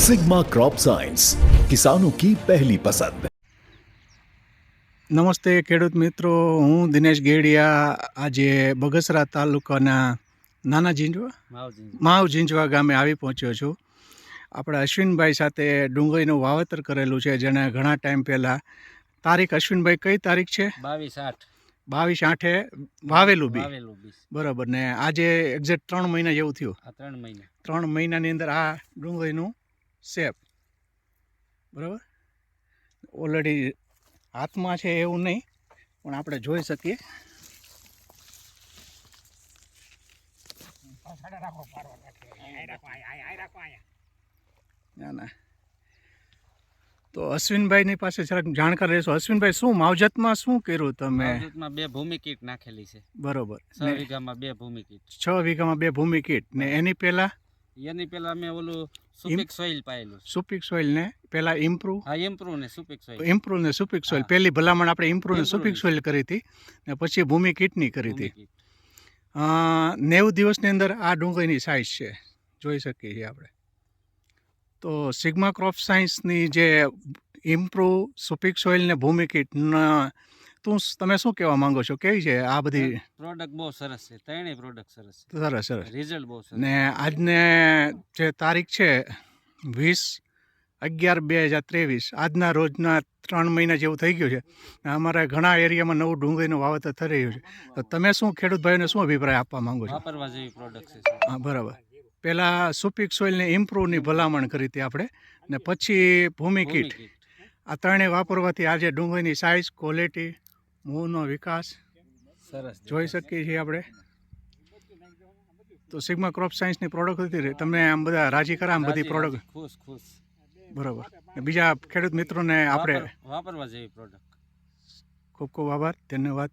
Sigma crop science, किसानों की पहली पसंद। નમસ્તે ખેડૂત મિત્રો, હું દિનેશ ગેડિયા આજે બગસરા તાલુકાના નાના માવ ઝીંઝવા ગામે આવી પહોંચ્યો છું. આપણા અશ્વિનભાઈ સાથે ડુંગળીનું વાવેતર કરેલું છે, જેને ઘણા ટાઈમ પહેલાં તારીખ અશ્વિનભાઈ કઈ તારીખ છે? 22/8 વાવેલું બી. બરાબર. ને આજે એક્ઝેક્ટ 3 મહિના જેવું થયું. 3 મહિનાની અંદર આ ડુંગળીનું શેપ બરાબર ઓલરેડી હાથમાં છે એવું નહીં, પણ આપણે જોઈ શકીએ. ના ના, તો અશ્વિનભાઈની પાસે જરાક જાણકાર રહેશો. અશ્વિનભાઈ, શું માવજતમાં શું કર્યું તમે? માવજતમાં 2 ભૂમિ કીટ નાખેલી છે. બરોબર. 6 વીઘામાં 2 ભૂમિ કીટ. 6 વીઘામાં 2 ભૂમિ કીટ. ને એની પહેલા મેં ઓલું સુપિક સોઇલ પાયેલું. સુપિક સોઇલ ને પહેલા ઇમ્પ્રુવ. હા, ઇમ્પ્રુવ ને સુપિક સોઇલ. ઇમ્પ્રુવ ને સુપિક સોઇલ. પહેલી ભલામણ આપણે ઇમ્પ્રુવ ને સુપિક સોઇલ કરી હતી, ને પછી ભૂમિ કીટની કરી હતી. 90 દિવસની અંદર આ ડુંગળીની સાઇઝ છે, જોઈ શકીએ છીએ આપણે. તો સિગ્મા ક્રોપ સાયન્સની જે ઇમ્પ્રુવ, સુપિક સોઇલ ને ભૂમિ કીટ, તમે શું કહેવા માંગો છો? કેવી છે આ બધી પ્રોડક્ટ? બહુ સરસ છે, ત્રણેય પ્રોડક્ટ સરસ છે. સરસ સરસ. રિઝલ્ટ બહુ સરસ. ને આજને જે તારીખ છે 20/11/2023, આજના રોજના 3 મહિના જેવું થઈ ગયું છે. અમારા ઘણા એરિયામાં નવું ડુંગળીનું વાવેતર થઈ રહ્યું છે. તો તમે શું ખેડૂત ભાઈઓને શું અભિપ્રાય આપવા માંગો છો? વાપરવા જેવી પ્રોડક્ટ છે. હા, બરાબર. પહેલાં સુપિક સોઇલને ઇમ્પ્રુવની ભલામણ કરી હતી આપણે, ને પછી ભૂમિ કીટ. આ ત્રણેય વાપરવાથી આજે ડુંગળીની સાઇઝ, ક્વોલિટી, મૂળનો વિકાસ સરસ જોઈ શકીએ છીએ આપણે. તો સિગ્મા ક્રોપ સાયન્સની પ્રોડક્ટ હતી, તમને આમ બધા રાજી કરા આમ બધી પ્રોડક્ટ? ખુશ. બરાબર. બીજા ખેડૂત મિત્રોને આપણે વાપરવા જેવી પ્રોડક્ટ. ખૂબ ખૂબ આભાર, ધન્યવાદ.